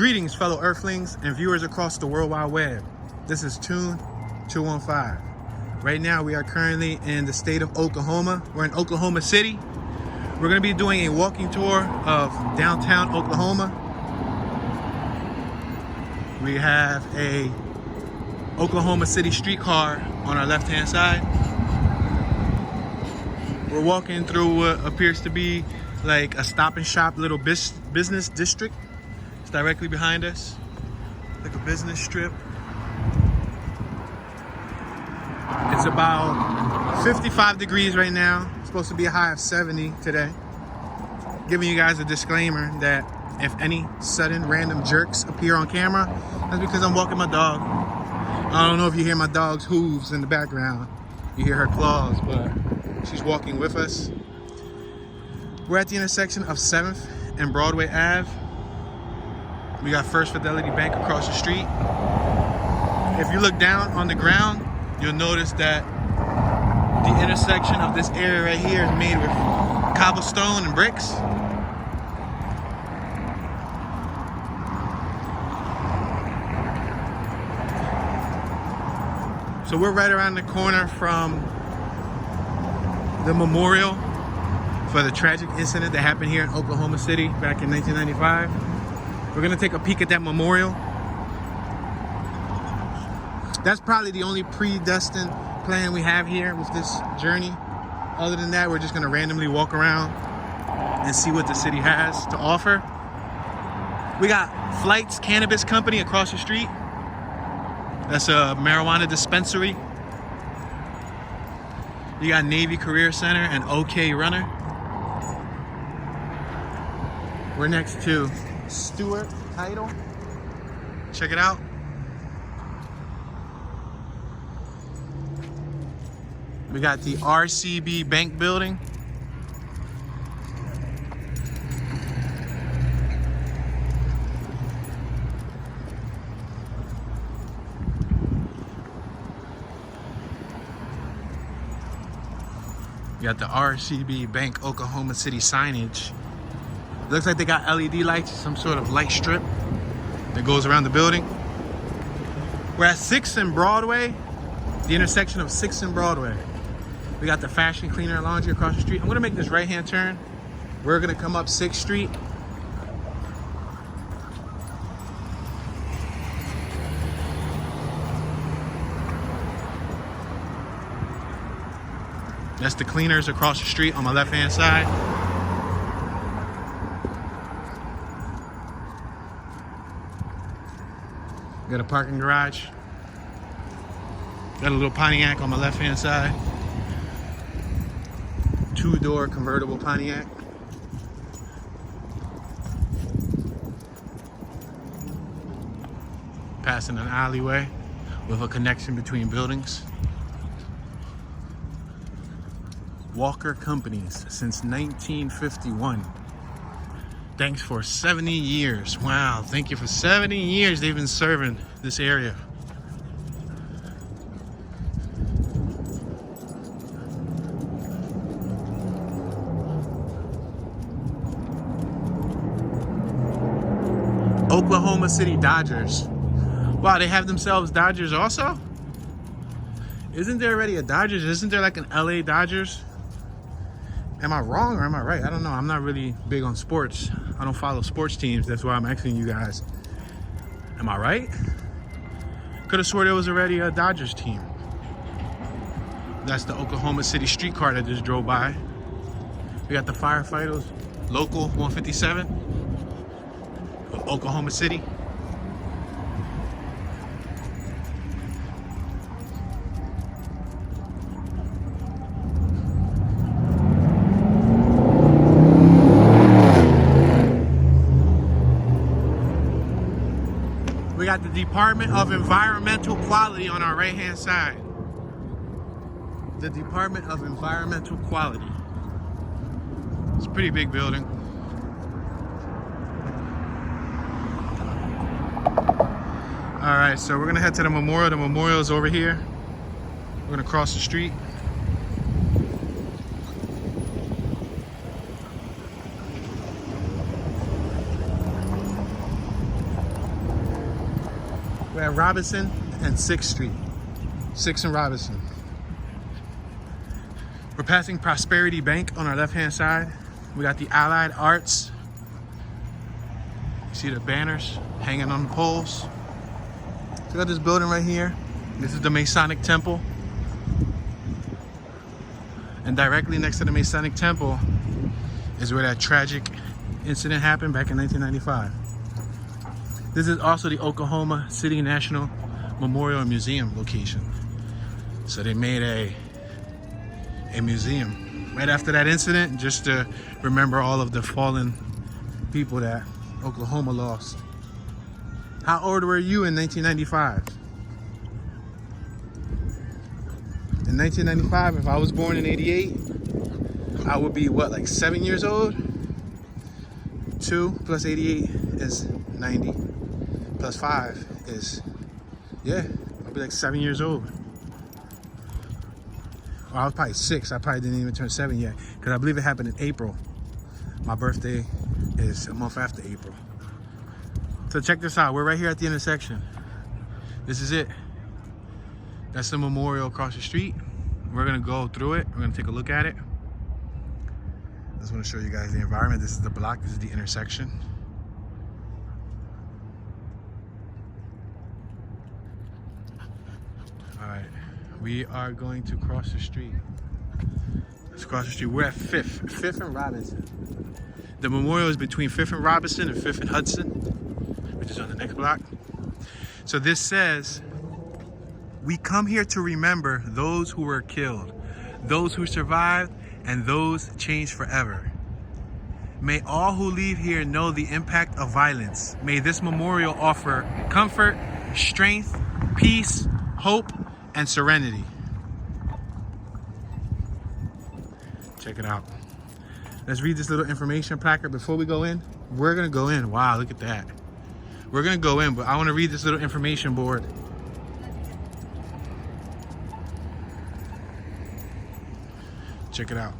Greetings, fellow Earthlings and viewers across the World Wide Web. This is Tune 215. Right now, we are currently in the state of Oklahoma. We're in Oklahoma City. We're going to be doing a walking tour of downtown Oklahoma. We have a Oklahoma City streetcar on our left-hand side. We're walking through what appears to be like a stop and shop little business district. It's directly behind us, like a business strip. It's about 55 degrees right now. It's supposed to be a high of 70 today. Giving you guys a disclaimer that if any sudden random jerks appear on camera, that's because I'm walking my dog. I don't know if you hear my dog's hooves in the background. You hear her claws, but she's walking with us. We're at the intersection of 7th and Broadway Ave. We got First Fidelity Bank across the street. If you look down on the ground, you'll notice that the intersection of this area right here is made with cobblestone and bricks. So we're right around the corner from the memorial for the tragic incident that happened here in Oklahoma City back in 1995. We're gonna take a peek at that memorial. That's probably the only predestined plan we have here with this journey. Other than that, we're just gonna randomly walk around and see what the city has to offer. We got Flight's Cannabis Company across the street. That's a marijuana dispensary. You got Navy Career Center and OK Runner. We're next to Stewart Title. Check it out. We got the RCB Bank Building. You got the RCB Bank Oklahoma City signage. Looks like they got LED lights, some sort of light strip that goes around the building. We're at 6th and Broadway, the intersection of 6th and Broadway. We got the Fashion Cleaner and Laundry across the street. I'm gonna make this right-hand turn. We're gonna come up 6th Street. That's the cleaners across the street on my left-hand side. Got a parking garage. Got a little Pontiac on my left-hand side. Two-door convertible Pontiac. Passing an alleyway with a connection between buildings. Walker Companies since 1951. Thanks for 70 years. Wow, thank you for 70 years they've been serving this area. Oklahoma City Dodgers. Wow, they have themselves Dodgers also? Isn't there already a Dodgers? Isn't there like an LA Dodgers? Am I wrong or am I right? I don't know. I'm not really big on sports. I don't follow sports teams. That's why I'm asking you guys. Am I right? Could have swore there was already a Dodgers team. That's the Oklahoma City streetcar that just drove by. We got the firefighters, local 157 of Oklahoma City. We got the Department of Environmental Quality on our right-hand side. The Department of Environmental Quality. It's a pretty big building. All right, so we're gonna head to the memorial. The memorial is over here. We're gonna cross the street. We're at Robinson and 6th Street. 6th and Robinson. We're passing Prosperity Bank on our left-hand side. We got the Allied Arts. You see the banners hanging on the poles. So we got this building right here. This is the Masonic Temple. And directly next to the Masonic Temple is where that tragic incident happened back in 1995. This is also the Oklahoma City National Memorial and Museum location. So they made a museum right after that incident just to remember all of the fallen people that Oklahoma lost. How old were you in 1995? In 1995, if I was born in 88, I would be what, like 7 years old? 2 plus 88 is 90. Plus 5 is, yeah, I'll be like 7 years old. Well, I was probably 6. I probably didn't even turn 7 yet, because I believe it happened in April. My birthday is a month after April. So check this out. We're right here at the intersection. This is it. That's the memorial across the street. We're gonna go through it. We're gonna take a look at it. I just want to show you guys the environment. This is the block. This is the intersection. All right, we are going to cross the street. Let's cross the street. We're at 5th and Robinson. The memorial is between 5th and Robinson and 5th and Hudson, which is on the next block. So this says, "We come here to remember those who were killed, those who survived, and those changed forever. May all who leave here know the impact of violence. May this memorial offer comfort, strength, peace, hope, and serenity." Check it out. Let's read this little information placard before we go in. We're gonna go in. Wow, look at that. We're gonna go in, but I wanna read this little information board. Check it out.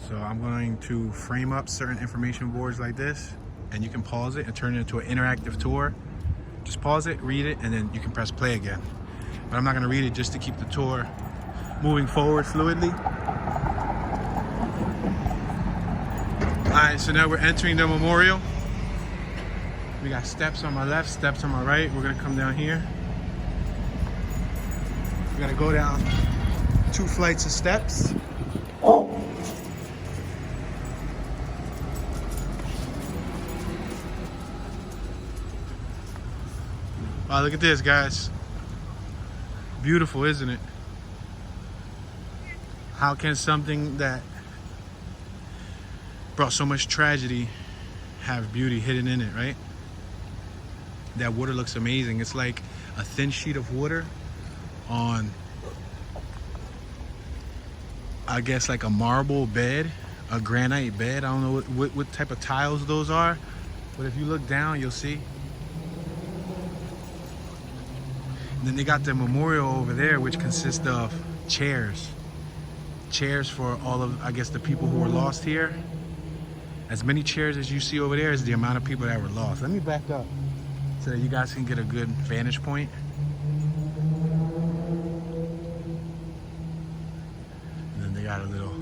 So I'm going to frame up certain information boards like this, and you can pause it and turn it into an interactive tour. Just pause it, read it, and then you can press play again. But I'm not gonna read it just to keep the tour moving forward fluidly. All right, so now we're entering the memorial. We got steps on my left, steps on my right. We're gonna come down here. We gotta go down 2 flights of steps. Wow, look at this, guys. Beautiful, isn't it? How can something that brought so much tragedy have beauty hidden in it, right? That water looks amazing. It's like a thin sheet of water on, I guess, like a marble bed, a granite bed. I don't know what type of tiles those are, but if you look down, you'll see. And then they got the memorial over there, which consists of chairs. Chairs for all of, I guess, the people who were lost here. As many chairs as you see over there is the amount of people that were lost. Let me back up so that you guys can get a good vantage point. And then they got a little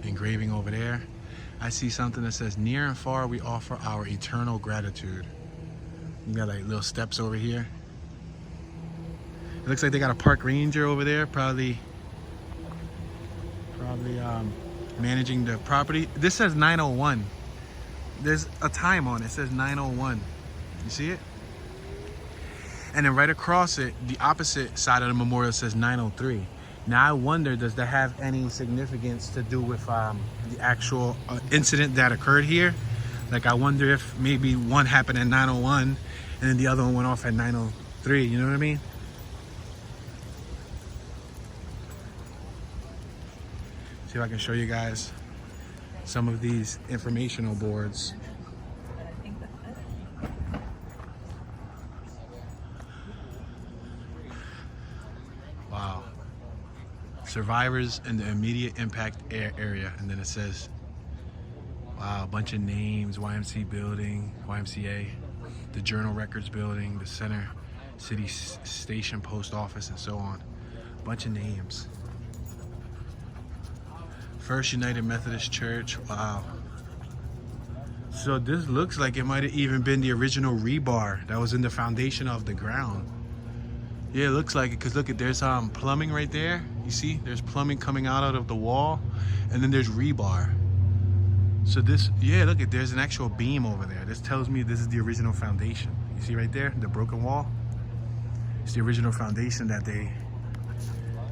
engraving over there. I see something that says, "Near and far we offer our eternal gratitude." You got like little steps over here. It looks like they got a park ranger over there, probably managing the property. This says 9:01. There's a time on it. It says 9:01. You see it? And then right across it, the opposite side of the memorial says 9:03. Now I wonder, does that have any significance to do with the actual incident that occurred here? Like, I wonder if maybe one happened at 9:01 and then the other one went off at 9:03. You know what I mean? See if I can show you guys some of these informational boards. Wow. Survivors in the immediate impact area. And then it says, wow, a bunch of names, YMCA building, YMCA. the Journal Records Building, the Center City Station Post Office, and so on. Bunch of names. First United Methodist Church. Wow. So this looks like it might have even been the original rebar that was in the foundation of the ground. Yeah, it looks like it, because look at, there's plumbing right there. You see, there's plumbing coming out of the wall, and then there's rebar. So this, yeah, look at, there's an actual beam over there. This tells me this is the original foundation. You see right there, the broken wall? It's the original foundation that they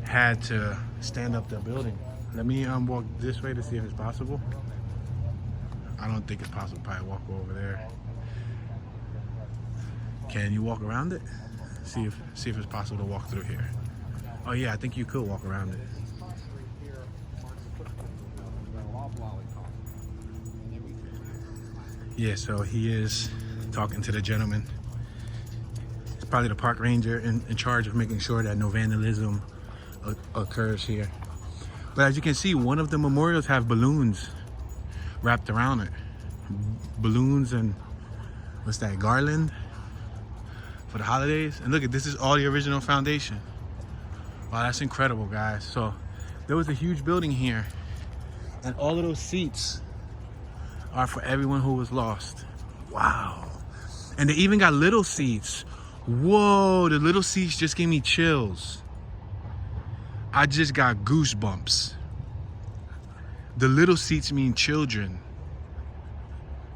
had to stand up the building. Let me walk this way to see if it's possible. I don't think it's possible. Probably walk over there. Can you walk around it? See if it's possible to walk through here. Oh yeah, I think you could walk around it. Yeah, so he is talking to the gentleman. It's probably the park ranger in charge of making sure that no vandalism occurs here. But as you can see, one of the memorials have balloons wrapped around it. Balloons and what's that, garland for the holidays. And look at, this is all the original foundation. Wow, that's incredible, guys. So there was a huge building here, and all of those seats are for everyone who was lost. Wow. And they even got little seats. Whoa, the little seats just gave me chills. I just got goosebumps. The little seats mean children.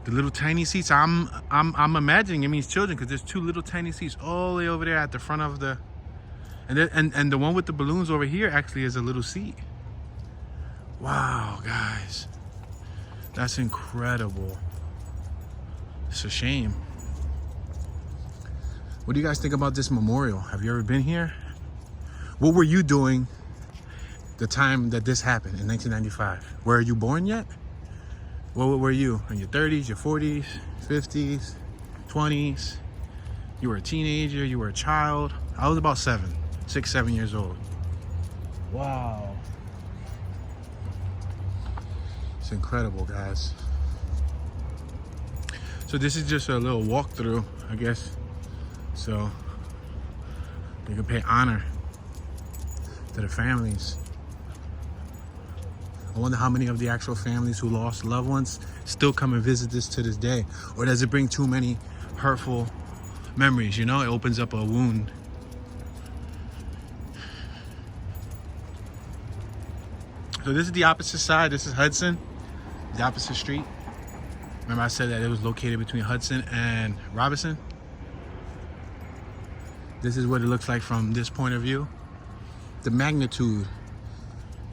The little tiny seats, I'm imagining it means children, because there's two little tiny seats all the way over there at the front of the, and the one with the balloons over here actually is a little seat. Wow, guys, that's incredible. It's a shame. What do you guys think about this memorial? Have you ever been here? What were you doing the time that this happened in 1995? Were you born yet? What were you? In your 30s, your 40s, 50s, 20s? You were a teenager, you were a child. I was about 6, 7 years old. Wow. It's incredible, guys. So this is just a little walkthrough, I guess. So they can pay honor to the families. I wonder how many of the actual families who lost loved ones still come and visit this to this day. Or does it bring too many hurtful memories? You know, it opens up a wound. So this is the opposite side. This is Hudson, the opposite street. Remember I said that it was located between Hudson and Robinson? This is what it looks like from this point of view. The magnitude.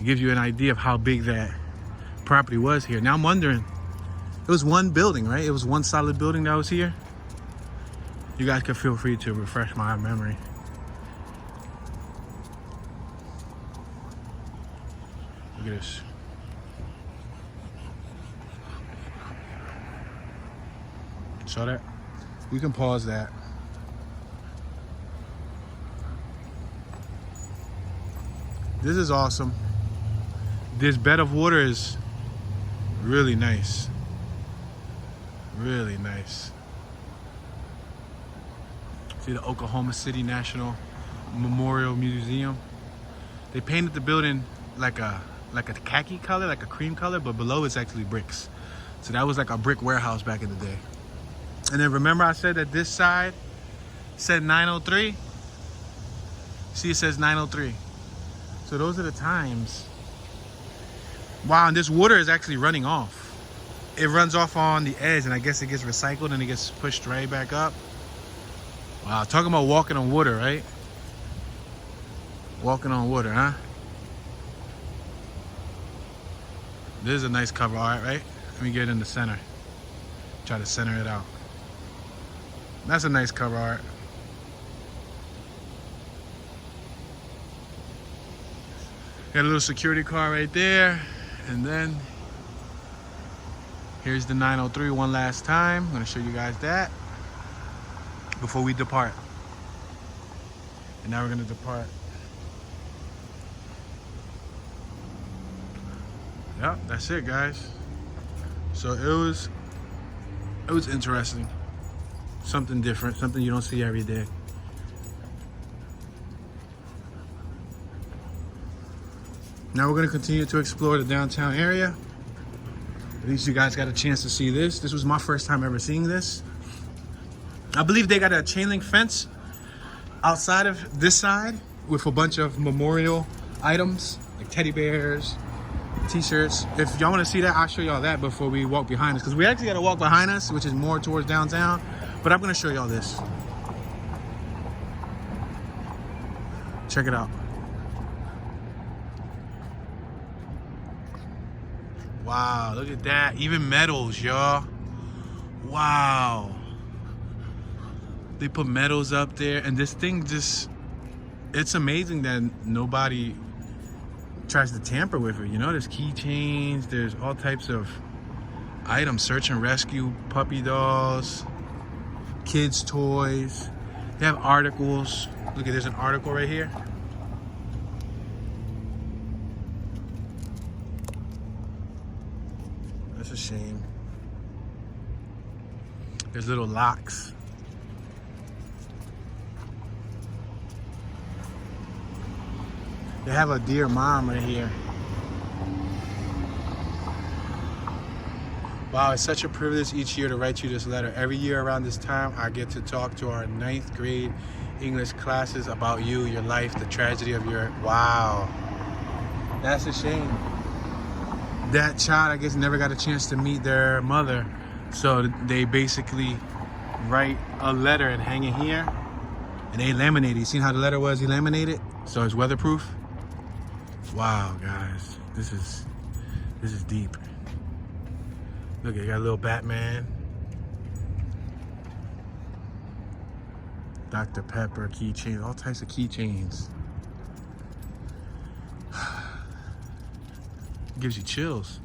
It gives you an idea of how big that property was here. Now I'm wondering, it was one building, right? It was one solid building that was here. You guys can feel free to refresh my memory. Look at this. Saw that? You can pause that. This is awesome. This bed of water is really nice. Really nice. See the Oklahoma City National Memorial Museum. They painted the building like a khaki color, like a cream color, but below it's actually bricks. So that was like a brick warehouse back in the day. And then remember I said that this side said 903? See, it says 903. So those are the times. Wow, and this water is actually running off. It runs off on the edge, and I guess it gets recycled and it gets pushed right back up. Wow, talking about walking on water, right? Walking on water, huh? This is a nice cover art, right? Let me get it in the center. Try to center it out. That's a nice cover art. Got a little security car right there. And then here's the 903 one last time. I'm gonna show you guys that before we depart. And now we're gonna depart. Yep, that's it, guys. So it was interesting. Something different, something you don't see every day. Now we're gonna continue to explore the downtown area. At least you guys got a chance to see this. This was my first time ever seeing this. I believe they got a chain link fence outside of this side with a bunch of memorial items like teddy bears, t-shirts. If y'all want to see that, I'll show y'all that before we walk behind us, because we actually got to walk behind us, which is more towards downtown, but I'm going to show y'all this. Check it out. Wow, look at that. Even medals, y'all. Wow. They put medals up there, and this thing just, it's amazing that nobody tries to tamper with it. You know, there's keychains, there's all types of items, search and rescue, puppy dolls, kids' toys. They have articles. Look at, there's an article right here. That's a shame. There's little locks. They have a dear mom right here. Wow, it's such a privilege each year to write you this letter. Every year around this time, I get to talk to our 9th grade English classes about you, your life, the tragedy of your... Wow. That's a shame. That child, I guess, never got a chance to meet their mother. So they basically write a letter and hang it here. And they laminate it. You seen how the letter was? He laminated, so it's weatherproof. Wow, guys, this is deep. Look, you got a little Batman, Dr. Pepper keychains, all types of keychains. Gives you chills.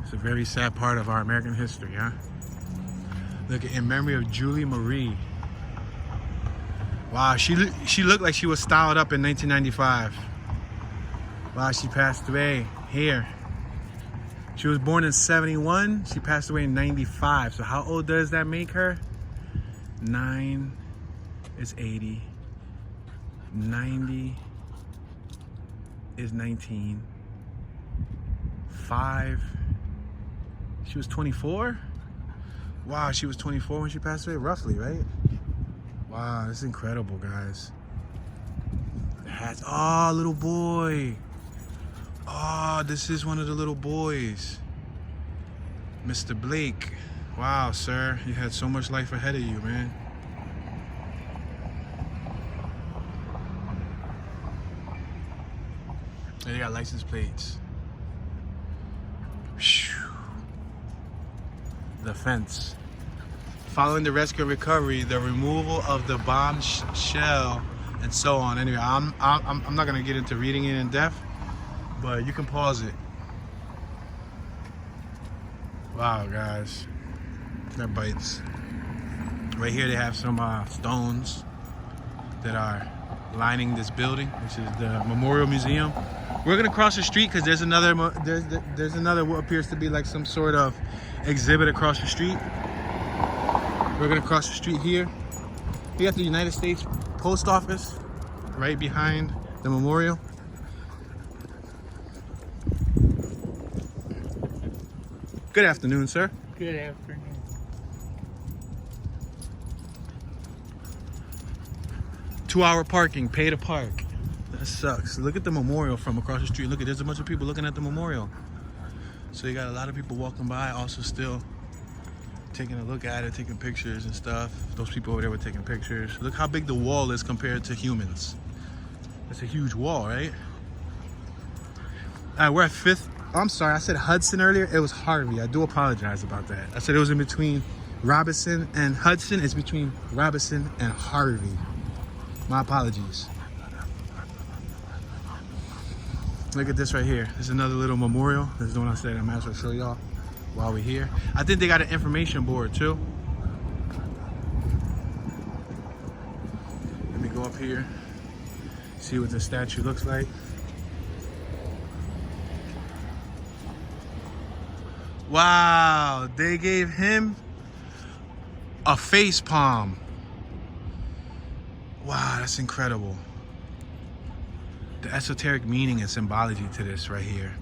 It's a very sad part of our American history, huh? Look, in memory of Julie Marie. Wow, she looked like she was styled up in 1995. Wow, she passed away here. She was born in 71. She passed away in 95. So how old does that make her? 9 is 80. 90 is 19. 5. She was 24? Wow, she was 24 when she passed away, roughly, right? Wow, this is incredible, guys. Hats. Oh, little boy. Oh, this is one of the little boys. Mr. Blake. Wow, sir. You had so much life ahead of you, man. And you got license plates. The fence. Following the rescue and recovery, the removal of the bomb shell, and so on. Anyway, I'm not gonna get into reading it in depth, but you can pause it. Wow, guys, that bites. Right here, they have some stones that are lining this building, which is the Memorial Museum. We're gonna cross the street because there's another what appears to be like some sort of exhibit across the street. We're gonna cross the street here. We got the United States Post Office right behind the memorial. Good afternoon, sir. Good afternoon. Two-hour parking, pay to park. That sucks. Look at the memorial from across the street. Look at, there's a bunch of people looking at the memorial. So you got a lot of people walking by, also still taking a look at it, taking pictures and stuff. Those people over there were taking pictures. Look how big the wall is compared to humans. That's a huge wall, right? All right, we're at 5th. I'm sorry, I said Hudson earlier. It was Harvey. I do apologize about that. I said it was in between Robinson and Hudson. It's between Robinson and Harvey. My apologies. Look at this right here. This is another little memorial. This is the one I said I might as well show y'all while we're here. I think they got an information board too. Let me go up here, see what the statue looks like. Wow, they gave him a face palm. Wow, that's incredible. The esoteric meaning and symbology to this right here.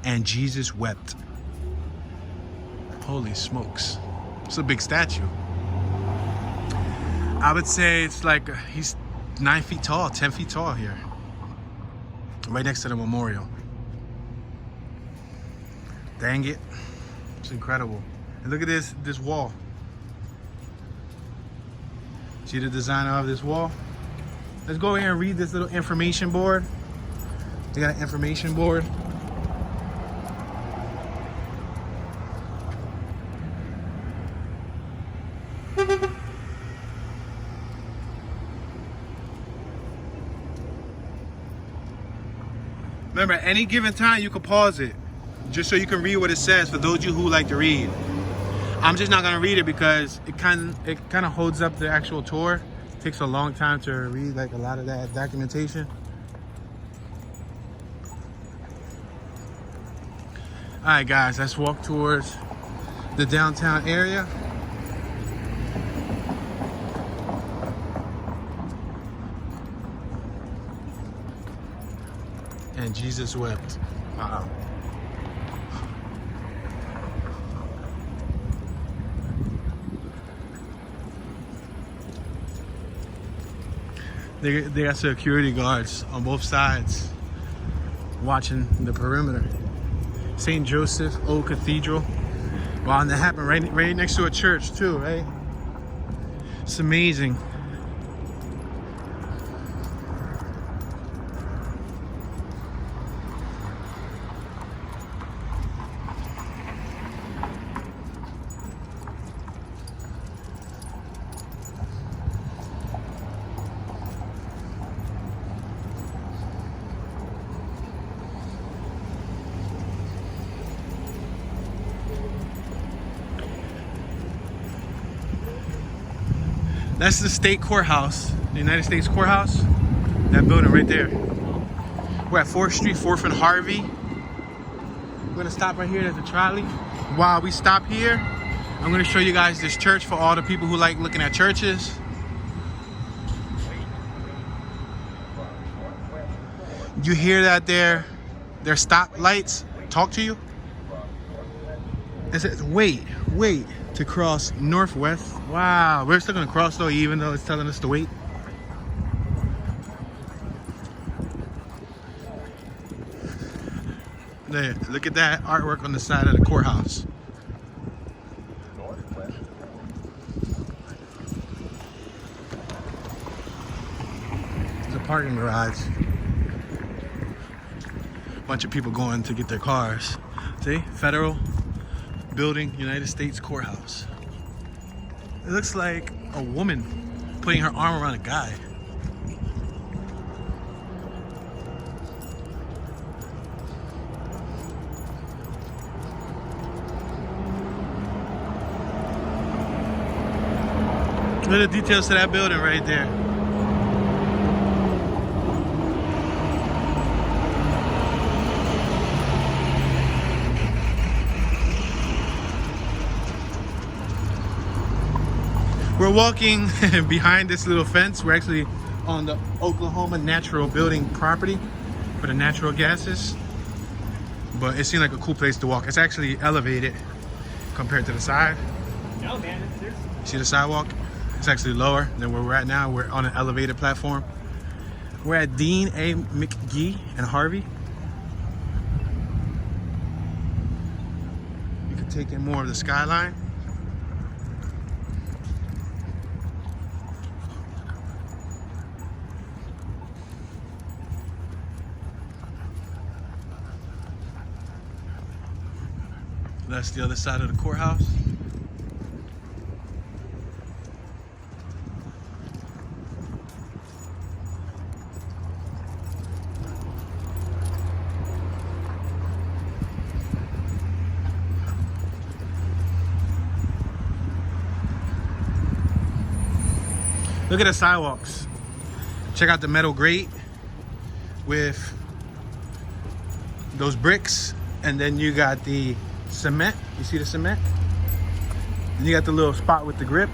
And Jesus wept. Holy smokes. It's a big statue. I would say it's like he's 9 feet tall, 10 feet tall here. Right next to the memorial. Dang it. It's incredible. And look at this wall. See the design of this wall? Let's go here and read this little information board. They got an information board. Remember, at any given time, you can pause it just so you can read what it says for those of you who like to read. I'm just not gonna read it because it kind of holds up the actual tour. It takes a long time to read like a lot of that documentation. All right, guys, let's walk towards the downtown area. And Jesus wept. Wow. They got security guards on both sides watching the perimeter. St. Joseph Old Cathedral. Wow, and that happened right next to a church too, right? It's amazing. That's the state courthouse, the United States courthouse. That building right there. We're at 4th Street, 4th and Harvey. We're gonna stop right here at the trolley. While we stop here, I'm gonna show you guys this church for all the people who like looking at churches. You hear that their stop lights talk to you? It says, wait to cross northwest. Wow, we're still gonna cross though, even though it's telling us to wait. There, look at that artwork on the side of the courthouse. It's a parking garage. Bunch of people going to get their cars. See, Federal Building, United States Courthouse. It looks like a woman putting her arm around a guy. Look at the details to that building right there. We're walking behind this little fence. We're actually on the Oklahoma Natural Building property for the natural gases. But it seemed like a cool place to walk. It's actually elevated compared to the side. No, man, See the sidewalk? It's actually lower than where we're at now. We're on an elevated platform. We're at Dean A. McGee and Harvey. You can take in more of the skyline. That's the other side of the courthouse. Look at the sidewalks. Check out the metal grate with those bricks, and then you got the cement. You see the cement? And you got the little spot with the grip.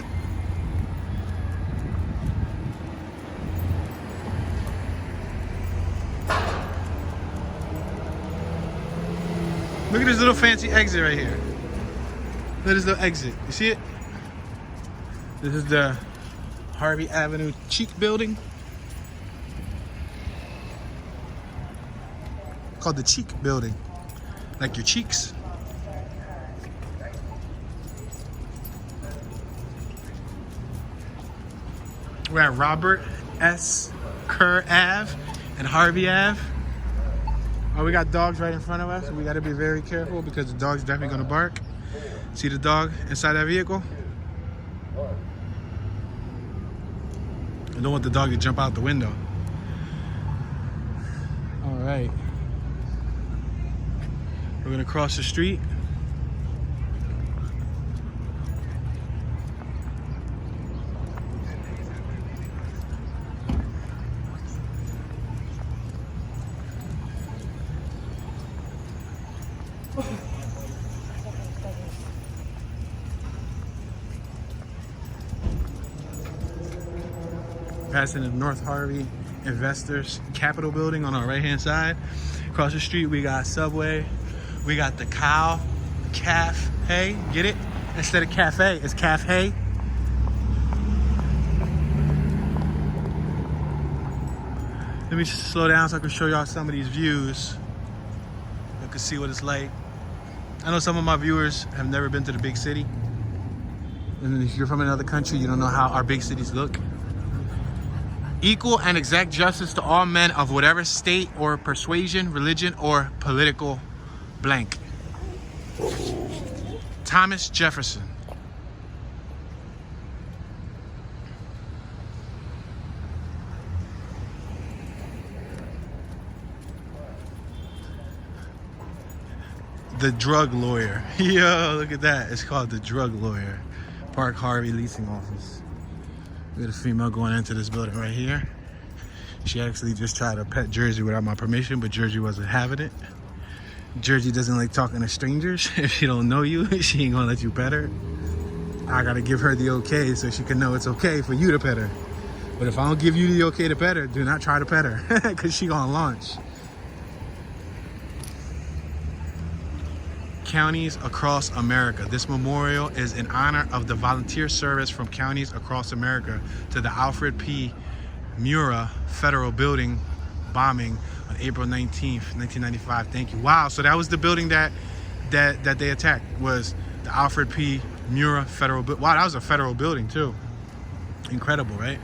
Look at this little fancy exit right here. Look at this little exit. You see it? This is the Harvey Avenue Cheek Building. Called the Cheek Building. Like your cheeks. We're at Robert S. Kerr Ave and Harvey Ave. Oh, we got dogs right in front of us. We got to be very careful because the dog's definitely going to bark. See the dog inside that vehicle? I don't want the dog to jump out the window. All right. We're going to cross the street. Passing the North Harvey Investors Capitol Building on our right-hand side. Across the street, we got Subway. We got the Cow Cafe. Get it? Instead of cafe, it's cafe. Let me just slow down so I can show y'all some of these views. You can see what it's like. I know some of my viewers have never been to the big city. And if you're from another country, you don't know how our big cities look. Equal and exact justice to all men of whatever state or persuasion, religion, or political blank. Thomas Jefferson. The drug lawyer. Yo, look at that. It's called the drug lawyer. Park Harvey leasing office. We got a female going into this building right here. She actually just tried to pet Jersey without my permission, but Jersey wasn't having it. Jersey doesn't like talking to strangers. If she don't know you, she ain't gonna let you pet her. I gotta give her the okay so she can know it's okay for you to pet her. But if I don't give you the okay to pet her, do not try to pet her, because she gonna launch. Counties across America. This memorial is in honor of the volunteer service from counties across America to the Alfred P. Murrah Federal Building bombing on April 19th, 1995. Thank you. Wow, so that was the building that they attacked, was the Alfred P. Murrah Federal Building. Wow, that was a federal building too. Incredible, right?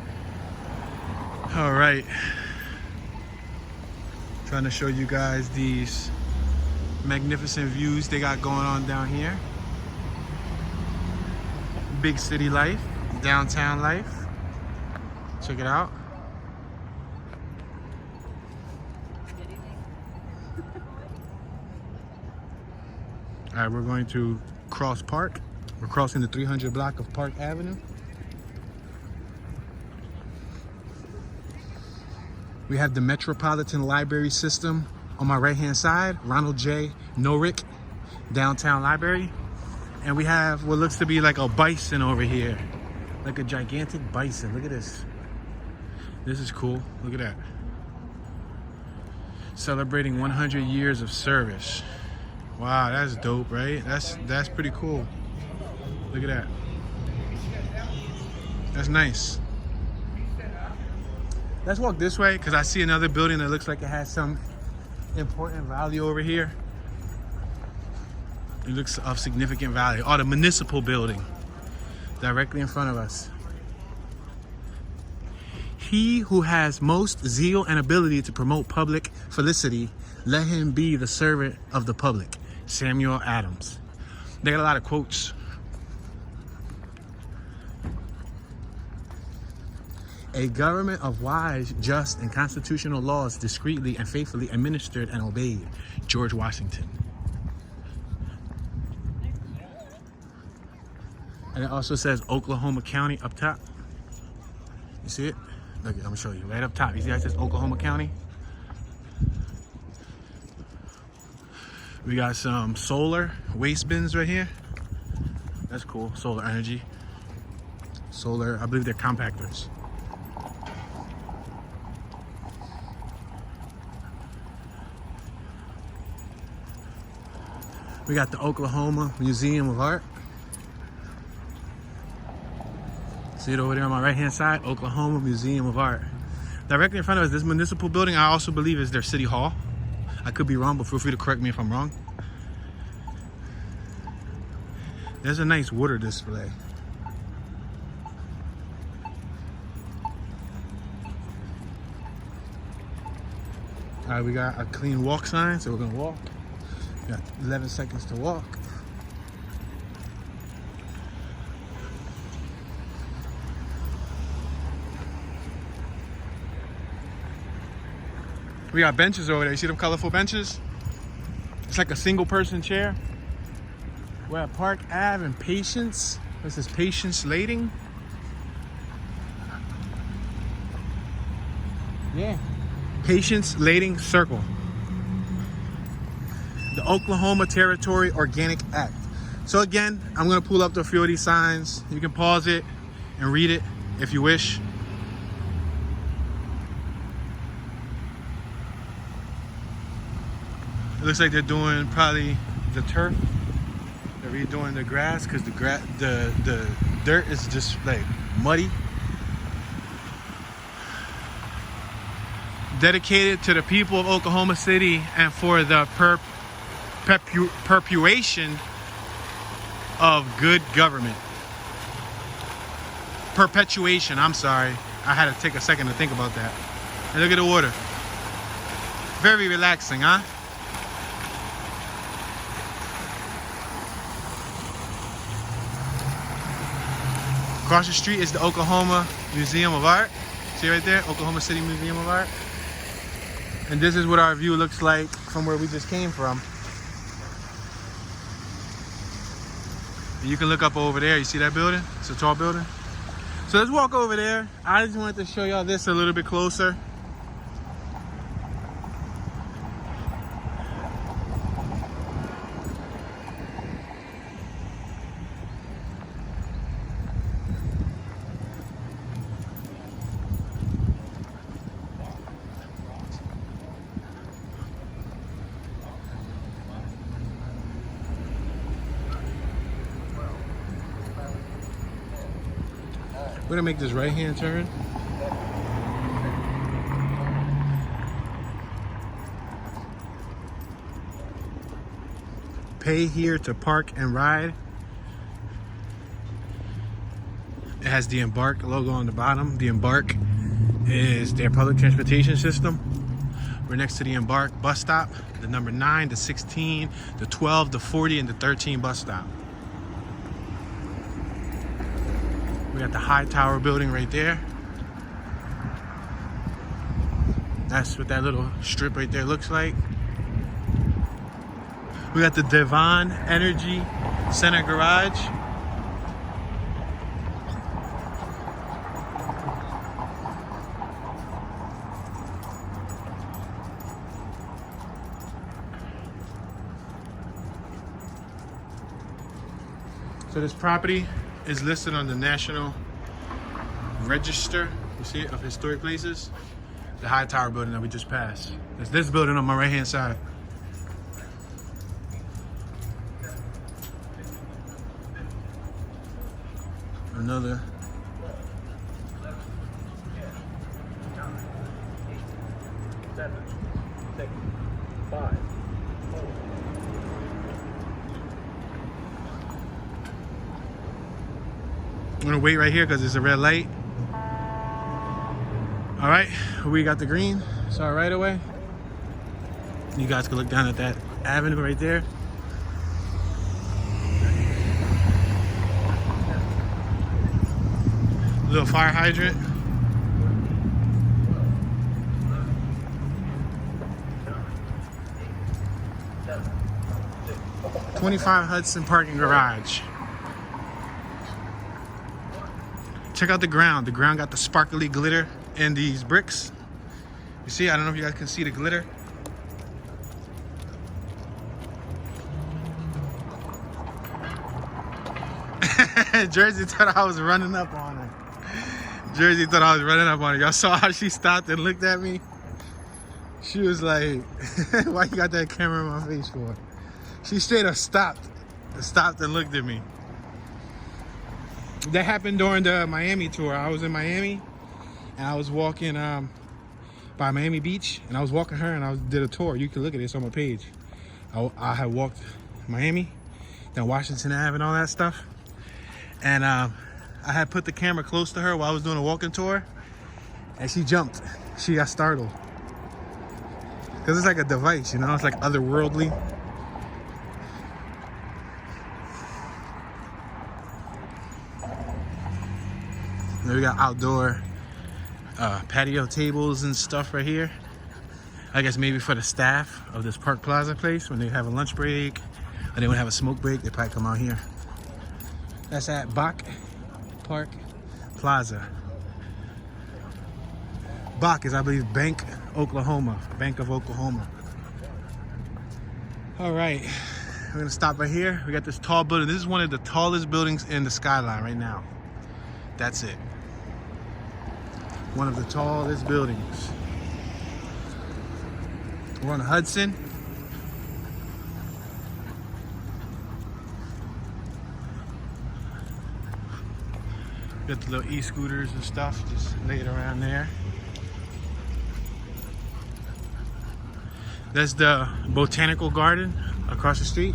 All right. Trying to show you guys these magnificent views they got going on down here. Big city life, downtown life. Check it out. All right, we're going to cross Park. We're crossing the 300 block of Park Avenue. We have the Metropolitan Library system on my right-hand side, Ronald J. Norick Downtown Library. And we have what looks to be like a bison over here. Like a gigantic bison. Look at this. This is cool. Look at that. Celebrating 100 years of service. Wow, that's dope, right? That's pretty cool. Look at that. That's nice. Let's walk this way because I see another building that looks like it has some important value over here. It looks of significant value. Oh, the Municipal Building directly in front of us. He who has most zeal and ability to promote public felicity, let him be the servant of the public. Samuel Adams. They got a lot of quotes. A government of wise, just, and constitutional laws discreetly and faithfully administered and obeyed. George Washington. And it also says Oklahoma County up top. You see it? Look, I'm gonna show you right up top. You see how it says Oklahoma County? We got some solar waste bins right here. That's cool, solar energy. Solar, I believe they're compactors. We got the Oklahoma Museum of Art. See it over there on my right hand side, Oklahoma Museum of Art. Directly in front of us, this Municipal Building, I also believe is their city hall. I could be wrong, but feel free to correct me if I'm wrong. There's a nice water display. All right, we got a clean walk sign, so we're gonna walk. We got 11 seconds to walk. We got benches over there. You see them colorful benches? It's like a single person chair. We're at Park Ave and Patience. This is Patience Lading. Yeah. Patience Lading Circle. The Oklahoma Territory Organic Act. So again, I'm gonna pull up a few of these signs. You can pause it and read it if you wish. It looks like they're doing probably the turf. They're redoing the grass because the dirt is just like muddy. Dedicated to the people of Oklahoma City and for the perpetuation of good government. Perpetuation, I'm sorry. I had to take a second to think about that. And look at the water. Very relaxing, huh? Across the street is the Oklahoma Museum of Art. See right there, Oklahoma City Museum of Art. And this is what our view looks like from where we just came from. You can look up over there. You see that building? It's a tall building. So let's walk over there. I just wanted to show y'all this a little bit closer. We're gonna make this right-hand turn. Pay here to park and ride. It has the Embark logo on the bottom. The Embark is their public transportation system. We're next to the Embark bus stop, the number 9, the 16, the 12, the 40, and the 13 bus stop. We got the high tower building right there. That's what that little strip right there looks like. We got the Devon Energy Center garage. So this property is listed on the National Register, you see it, of Historic Places. The high tower building that we just passed. There's this building on my right hand side. Another. I'm gonna wait right here because it's a red light. All right, we got the green, so our right away. You guys can look down at that avenue right there. Little fire hydrant. $25 Hudson parking garage. Check out the ground. The ground got the sparkly glitter in these bricks. You see, I don't know if you guys can see the glitter. Jersey thought I was running up on her. Jersey thought I was running up on her. Y'all saw how she stopped and looked at me? She was like, why you got that camera in my face for? She straight up stopped and looked at me. That happened during the Miami tour. I was in Miami and I was walking by Miami Beach, and I was walking her and I did a tour. You can look at this on my page. I had walked Miami, then Washington Ave and all that stuff. And I had put the camera close to her while I was doing a walking tour, and she jumped. She got startled. Because it's like a device, you know? It's like otherworldly. Then we got outdoor patio tables and stuff right here. I guess maybe for the staff of this Park Plaza place when they have a lunch break or they want to have a smoke break, they probably come out here. That's at Bach Park Plaza. Bach is, I believe, Bank of Oklahoma. All right, we're gonna stop right here. We got this tall building. This is one of the tallest buildings in the skyline right now. That's it. One of the tallest buildings. We're on Hudson. Got the little e-scooters and stuff just laid around there. That's the Botanical Garden across the street.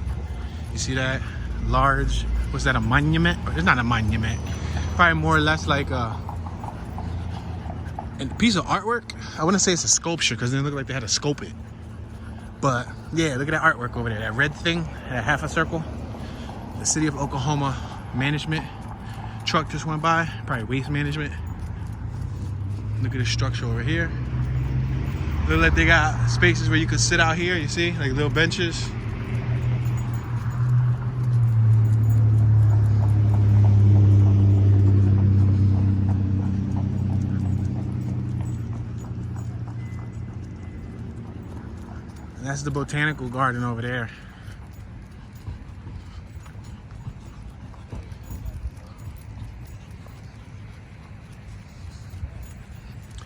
You see that large, what's that, a monument? It's not a monument. Probably more or less like a piece of artwork. I wouldn't say it's a sculpture because it didn't look like they had to sculpt it. But yeah, look at that artwork over there. That red thing, that half a circle. The City of Oklahoma Management truck just went by. Probably waste management. Look at the structure over here. Look like they got spaces where you could sit out here, you see? Like little benches. And that's the Botanical Garden over there.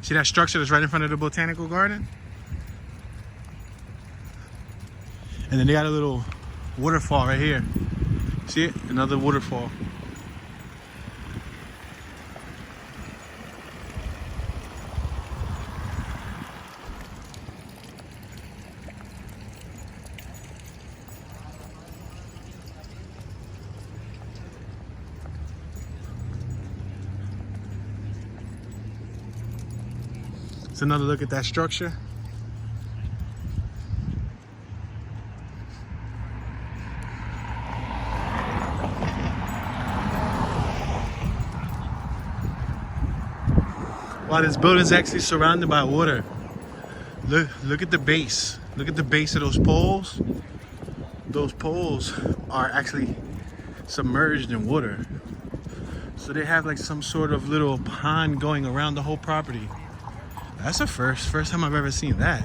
See that structure that's right in front of the Botanical Garden? And then they got a little waterfall right here. See it? Another waterfall. It's another look at that structure. Wow, this building is actually surrounded by water. Look at the base. Look at the base of those poles. Those poles are actually submerged in water. So they have like some sort of little pond going around the whole property. That's a first time I've ever seen that.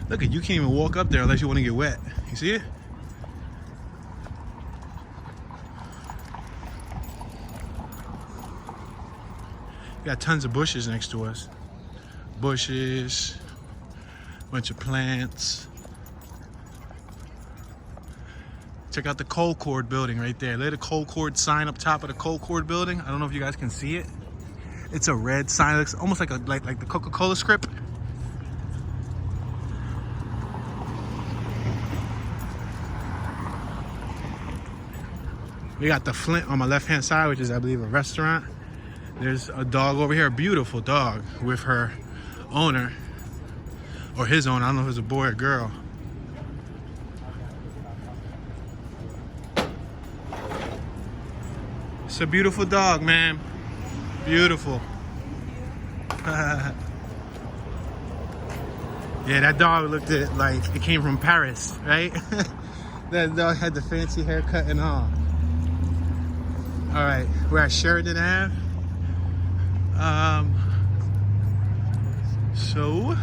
Look, you can't even walk up there unless you want to get wet. You see it? We got tons of bushes next to us. Bushes, bunch of plants. Check out the Colcord building right there. Look at the Colcord sign up top of the Colcord building. I don't know if you guys can see it. It's a red sign. It looks almost like like the Coca-Cola script. We got the Flint on my left-hand side, which is, I believe, a restaurant. There's a dog over here, a beautiful dog with her owner, or his owner. I don't know if it's a boy or girl. It's a beautiful dog, man. Beautiful. Yeah, that dog looked at like it came from Paris, right? That dog had the fancy haircut and all. All right, we're at Sheridan Ave. So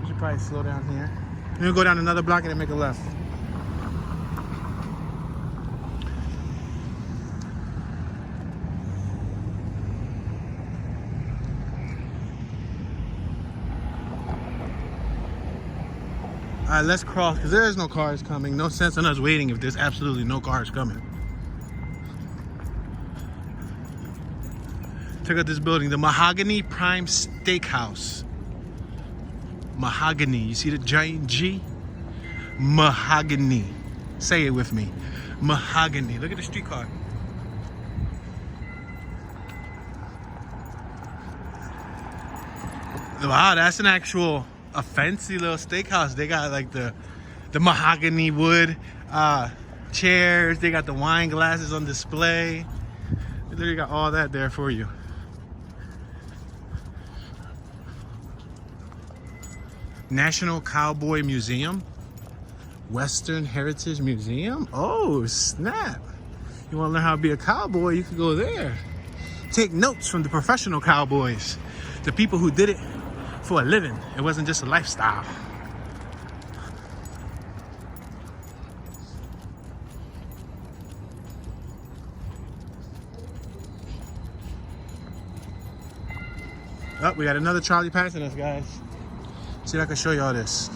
we should probably slow down here. We're gonna go down another block and then make a left. All right, let's cross because there is no cars coming. No sense in us waiting if there's absolutely no cars coming. Check out this building, the Mahogany Prime Steakhouse. Mahogany. You see the giant G? Mahogany. Say it with me. Mahogany. Look at the streetcar. Wow, that's an actual, a fancy little steakhouse. They got like the mahogany wood chairs. They got the wine glasses on display. They literally got all that there for you. National Cowboy Museum. Western Heritage Museum. Oh, snap. You want to learn how to be a cowboy, you can go there. Take notes from the professional cowboys. The people who did it for a living. It wasn't just a lifestyle. Oh, we got another trolley passing us, guys. See if I can show y'all this.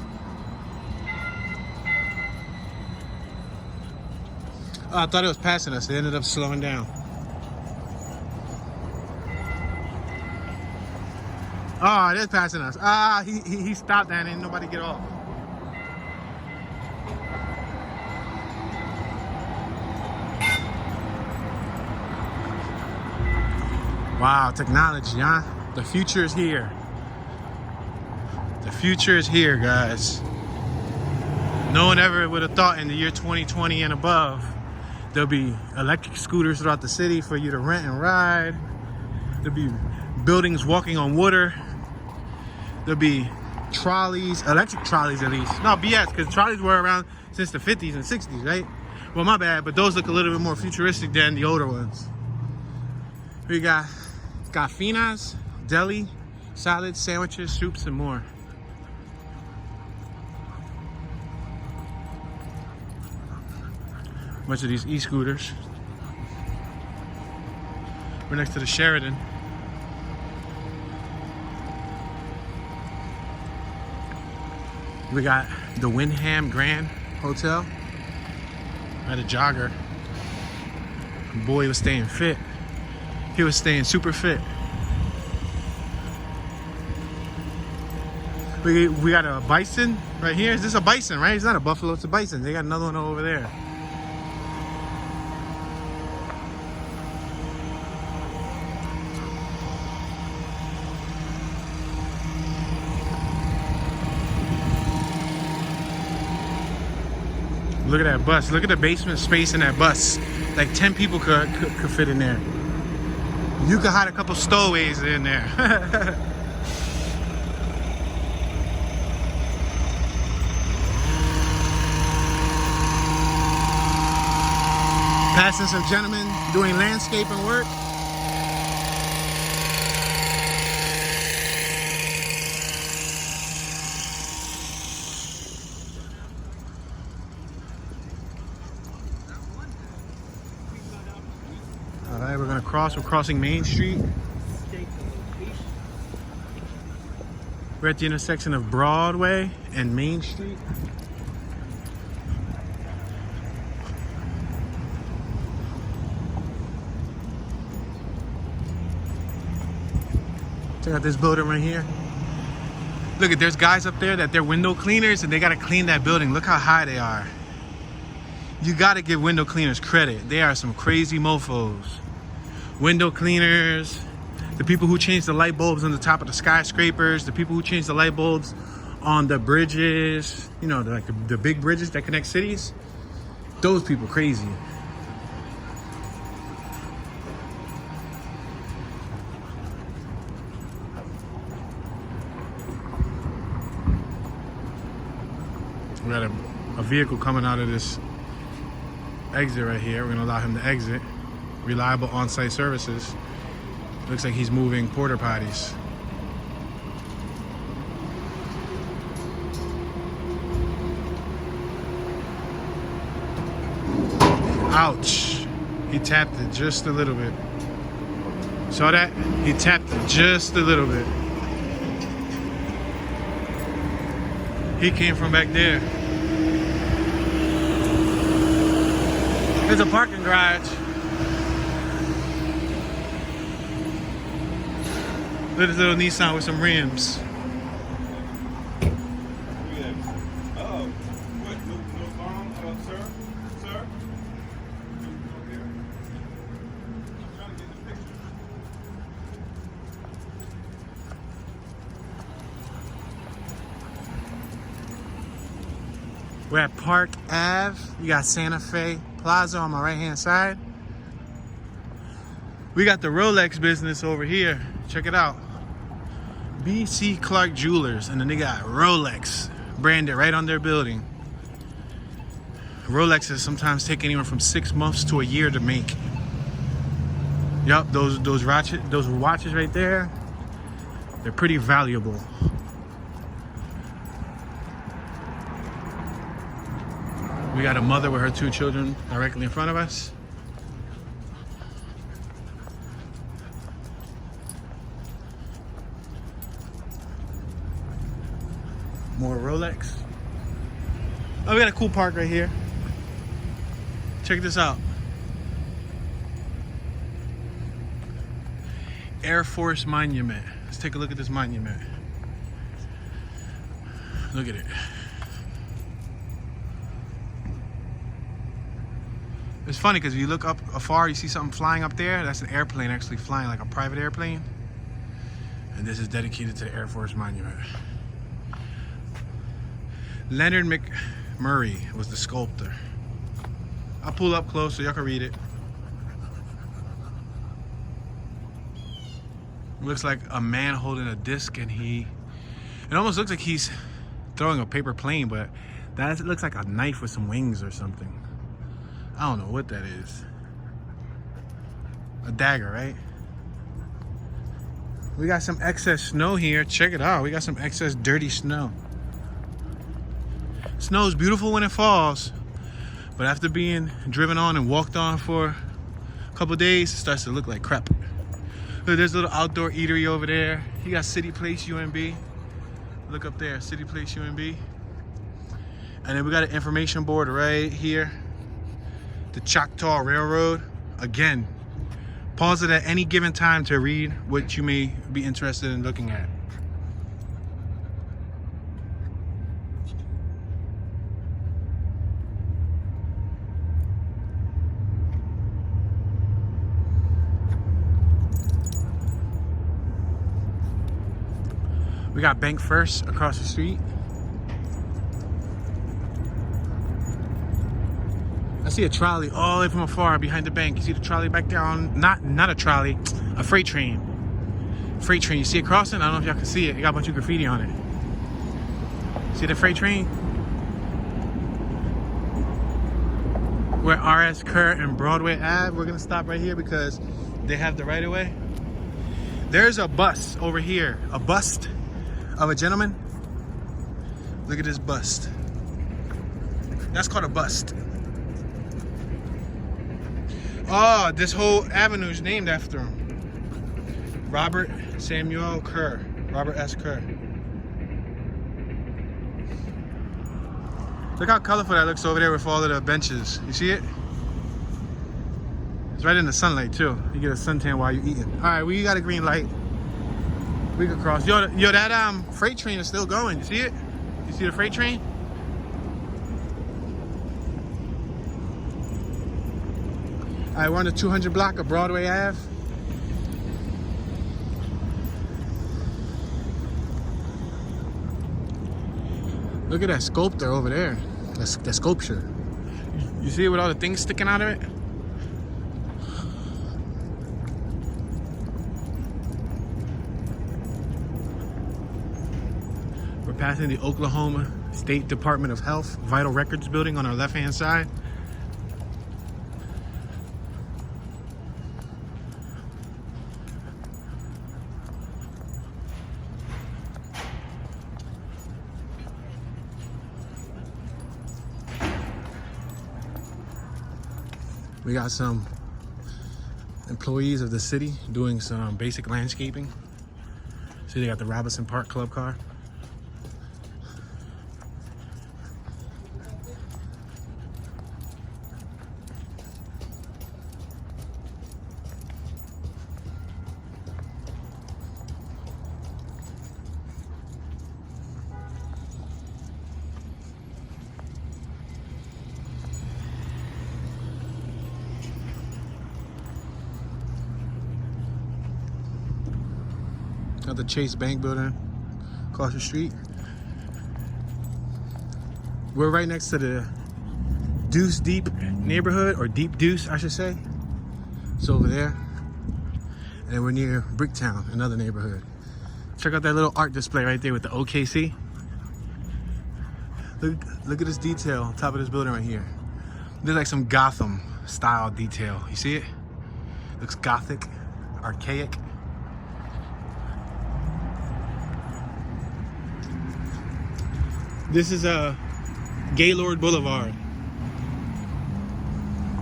Oh, I thought it was passing us. It ended up slowing down. Oh, it is passing us. Ah, he stopped and ain't nobody get off. Wow, technology, huh? The future is here. The future is here, guys. No one ever would have thought in the year 2020 and above there'll be electric scooters throughout the city for you to rent and ride. There'll be buildings walking on water. There'll be trolleys, electric trolleys at least. No, BS, because trolleys were around since the 50s and 60s, right? Well, my bad, but those look a little bit more futuristic than the older ones. We got Cafinas, deli, salads, sandwiches, soups, and more. Bunch of these e-scooters. We're next to the Sheridan. We got the Windham Grand Hotel. I had a jogger. Boy, he was staying fit. He was staying super fit. We got a bison right here. Is this a bison, right? It's not a buffalo, it's a bison. They got another one over there. Look at that bus. Look at the basement space in that bus. Like 10 people could fit in there. You could hide a couple stowaways in there. Passing some gentlemen doing landscaping work. Alright, we're gonna cross. We're crossing Main Street. We're at the intersection of Broadway and Main Street. Check out this building right here. Look, there's guys up there that they're window cleaners and they gotta clean that building. Look how high they are. You gotta give window cleaners credit. They are some crazy mofos. Window cleaners, the people who change the light bulbs on the top of the skyscrapers, the people who change the light bulbs on the bridges, you know, like the big bridges that connect cities. Those people crazy. We got a vehicle coming out of this exit right here. We're gonna allow him to exit. Reliable on-site services. Looks like he's moving porta potties. Ouch. He tapped it just a little bit. Saw that? He tapped it just a little bit. He came from back there. There's a parking garage. Look at this little Nissan with some rims. We're at Park Ave. You got Santa Fe Plaza on my right hand side. We got the Rolex business over here. Check it out. BC Clark Jewelers. And then they got Rolex branded right on their building. Rolexes sometimes take anywhere from 6 months to a year to make. Yup, those watches right there, they're pretty valuable. We got a mother with her 2 children directly in front of us. More Rolex. Oh, we got a cool park right here. Check this out. Air Force Monument. Let's take a look at this monument. Look at it. It's funny because if you look up afar, you see something flying up there. That's an airplane actually flying, like a private airplane. And this is dedicated to the Air Force Monument. Leonard McMurray was the sculptor. I'll pull up close so y'all can read it. It looks like a man holding a disc, and it almost looks like he's throwing a paper plane, but that looks like a knife with some wings or something. I don't know what that is. A dagger, right? We got some excess snow here. Check it out. We got some excess dirty snow. Snow is beautiful when it falls, but after being driven on and walked on for a couple days, it starts to look like crap. Look, there's a little outdoor eatery over there. You got City Place UMB. Look up there, City Place UMB. And then we got an information board right here. The Choctaw Railroad. Again, pause it at any given time to read what you may be interested in looking at. We got Bank First across the street. I see a trolley all the way from afar behind the bank. You see the trolley back there on, not a trolley, a freight train. Freight train, you see it crossing? I don't know if y'all can see it. It got a bunch of graffiti on it. See the freight train? We're RS Kerr and Broadway Ave. We're gonna stop right here because they have the right of way. There's a bus over here, a bust of a gentleman. Look at this bust. That's called a bust. Oh, this whole avenue is named after him. Robert Samuel Kerr. Robert S. Kerr. Look how colorful that looks over there with all of the benches. You see it? It's right in the sunlight too. You get a suntan while you're eating. All right, we got a green light. We could cross. Yo, that freight train is still going. You see it? You see the freight train? All right, we're on the 200 block of Broadway Ave. Look at that sculptor over there. That sculpture. You see it with all the things sticking out of it? We're passing the Oklahoma State Department of Health Vital Records building on our left-hand side. We got some employees of the city doing some basic landscaping. See, they got the Robinson Park Club car. Got the Chase Bank building across the street. We're right next to the Deuce Deep neighborhood, or Deep Deuce, I should say. It's over there. And then we're near Bricktown, another neighborhood. Check out that little art display right there with the OKC. Look at this detail on top of this building right here. There's like some Gotham style detail. You see it? Looks gothic, archaic. This is Gaylord Boulevard.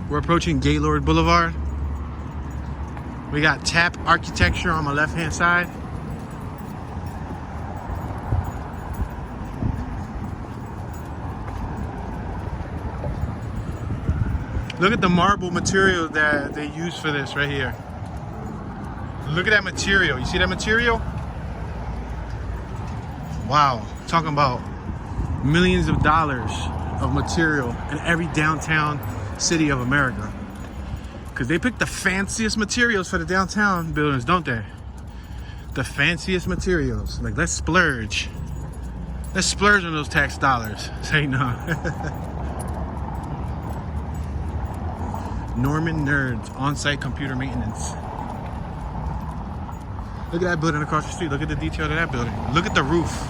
We're approaching Gaylord Boulevard. We got Tap Architecture on my left-hand side. Look at the marble material that they use for this right here. Look at that material. You see that material? Wow. Talking about millions of dollars of material in every downtown city of America. Because they pick the fanciest materials for the downtown buildings, don't they? The fanciest materials. Like, let's splurge. Let's splurge on those tax dollars. Say no. Norman Nerds on-site computer maintenance. Look at that building across the street. Look at the detail of that building. Look at the roof.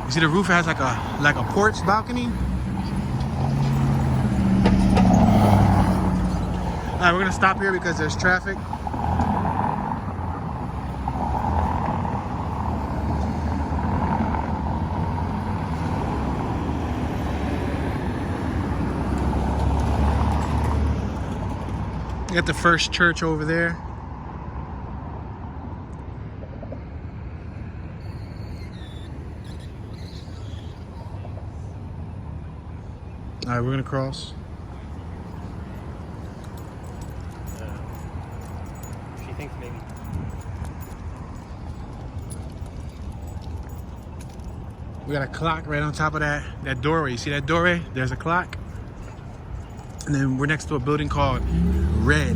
You see the roof has like a porch balcony. All right, we're gonna stop here because there's traffic. You got the First Church over there. All right, we're gonna cross. She thinks maybe. We got a clock right on top of that doorway. You see that doorway? There's a clock. And then we're next to a building called Red.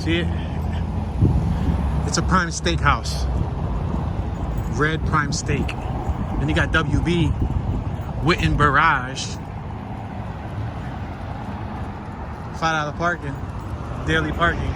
See it? It's a prime steakhouse. Red Prime Steak. Then you got WB, Witten Barrage. $5 parking, daily parking.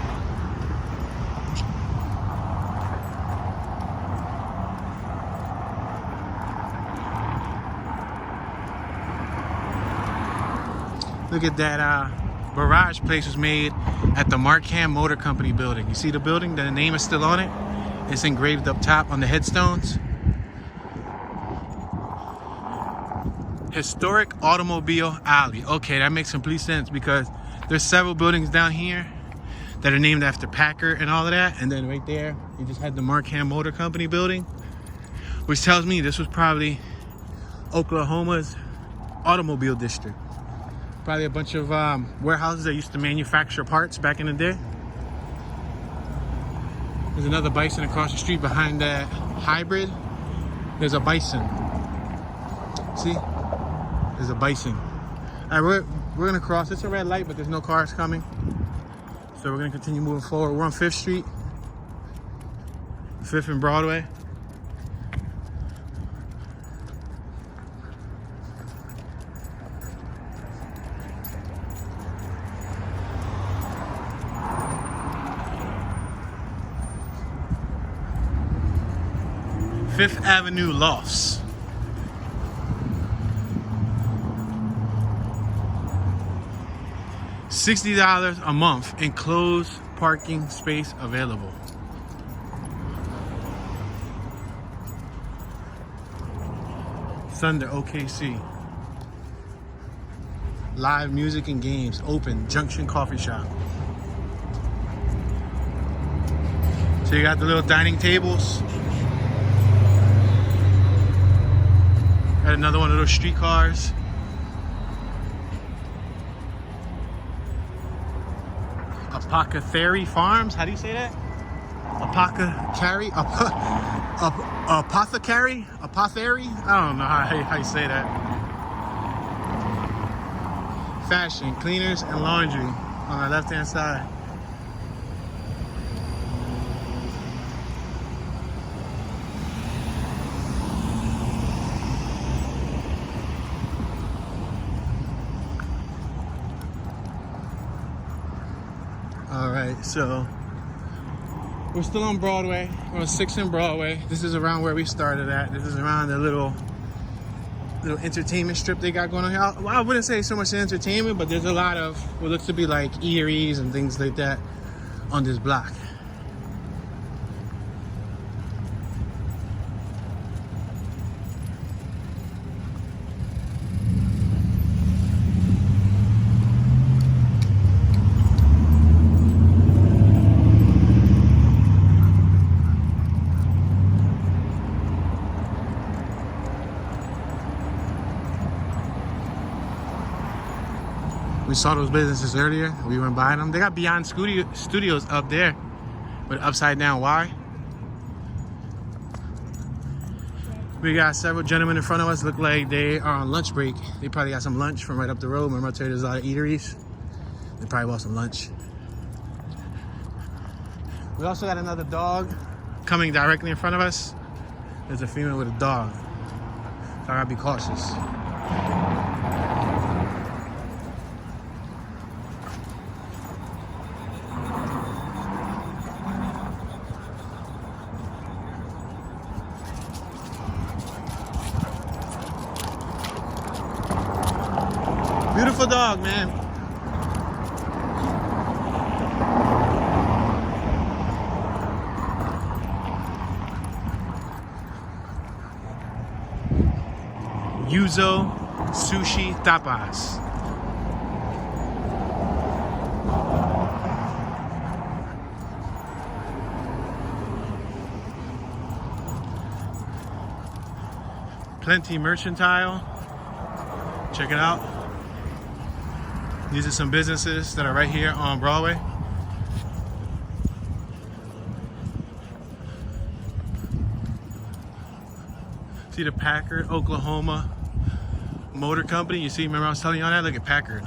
Look at that barrage place was made at the Markham Motor Company building. You see the building? The name is still on it. It's engraved up top on the headstones. Historic Automobile Alley. Okay, that makes complete sense because there's several buildings down here that are named after Packer and all of that. And then right there, you just had the Markham Motor Company building, which tells me this was probably Oklahoma's automobile district. Probably a bunch of warehouses that used to manufacture parts back in the day. There's another bison across the street behind that hybrid. There's a bison. See? There's a bison. All right, we're gonna cross. It's a red light, but there's no cars coming. So we're gonna continue moving forward. We're on 5th Street. 5th and Broadway. Fifth Avenue Lofts. $60 a month, enclosed parking space available. Thunder OKC. Live music and games, open, Junction Coffee Shop. So you got the little dining tables. Got another one of those streetcars. Apothecary Farms. How do you say that? Apothecary? Apothecary? Apothecary? I don't know how you say that. Fashion, cleaners, and laundry on the left-hand side. right, so we're still on Broadway. We're on 6th and Broadway. This is around where we started at. This is around the little entertainment strip they got going on here. Well, I wouldn't say so much entertainment, but there's a lot of what looks to be like eateries and things like that on this block. We saw those businesses earlier. We went by them. They got Beyond Studios up there with upside down Y. We got several gentlemen in front of us. Look like they are on lunch break. They probably got some lunch from right up the road. Remember I told you there's a lot of eateries. They probably bought some lunch. We also got another dog coming directly in front of us. There's a female with a dog. So I gotta be cautious. Beautiful dog, man. Yuzo Sushi Tapas. Plenty Mercantile. Check it out. These are some businesses that are right here on Broadway. See the Packard, Oklahoma Motor Company. You see, remember I was telling you on that? Look at Packard.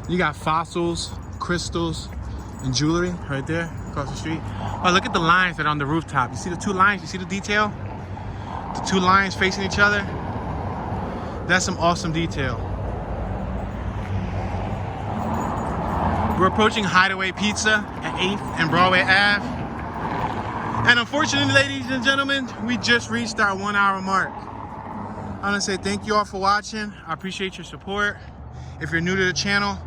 You got fossils, crystals, and jewelry right there across the street. Oh, look at the lines that are on the rooftop. You see the two lines? You see the detail? The two lines facing each other? That's some awesome detail. We're approaching Hideaway Pizza at 8th and Broadway Ave. And unfortunately, ladies and gentlemen, we just reached our 1 hour mark. I want to say thank you all for watching. I appreciate your support. If you're new to the channel,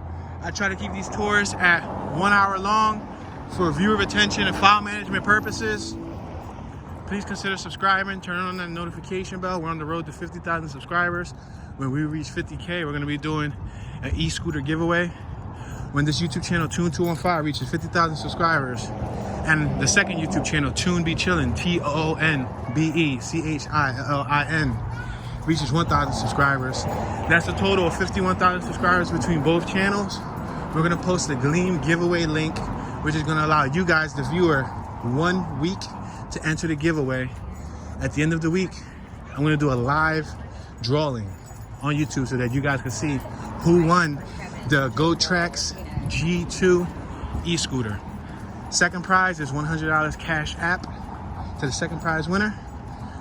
I try to keep these tours at 1 hour long for viewer retention and file management purposes. Please consider subscribing, turn on that notification bell. We're on the road to 50,000 subscribers. When we reach 50K, we're gonna be doing an e-scooter giveaway. When this YouTube channel, Toon215, reaches 50,000 subscribers, and the second YouTube channel, Toon Be Chillin', TOONBECHILLIN, reaches 1,000 subscribers. That's a total of 51,000 subscribers between both channels. We're gonna post a Gleam giveaway link, which is gonna allow you guys, the viewer, 1 week to enter the giveaway. At the end of the week, I'm gonna do a live drawing on YouTube so that you guys can see who won the GoTrax G2 e-scooter. Second prize is $100 cash app to the second prize winner.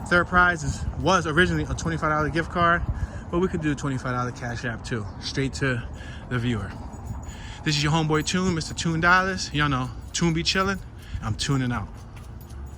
Third prize was originally a $25 gift card, but we could do a $25 cash app too, straight to the viewer. This is your homeboy Toon, Mr. Toon Dollars. Y'all know, Toon be chillin'. I'm tuning out.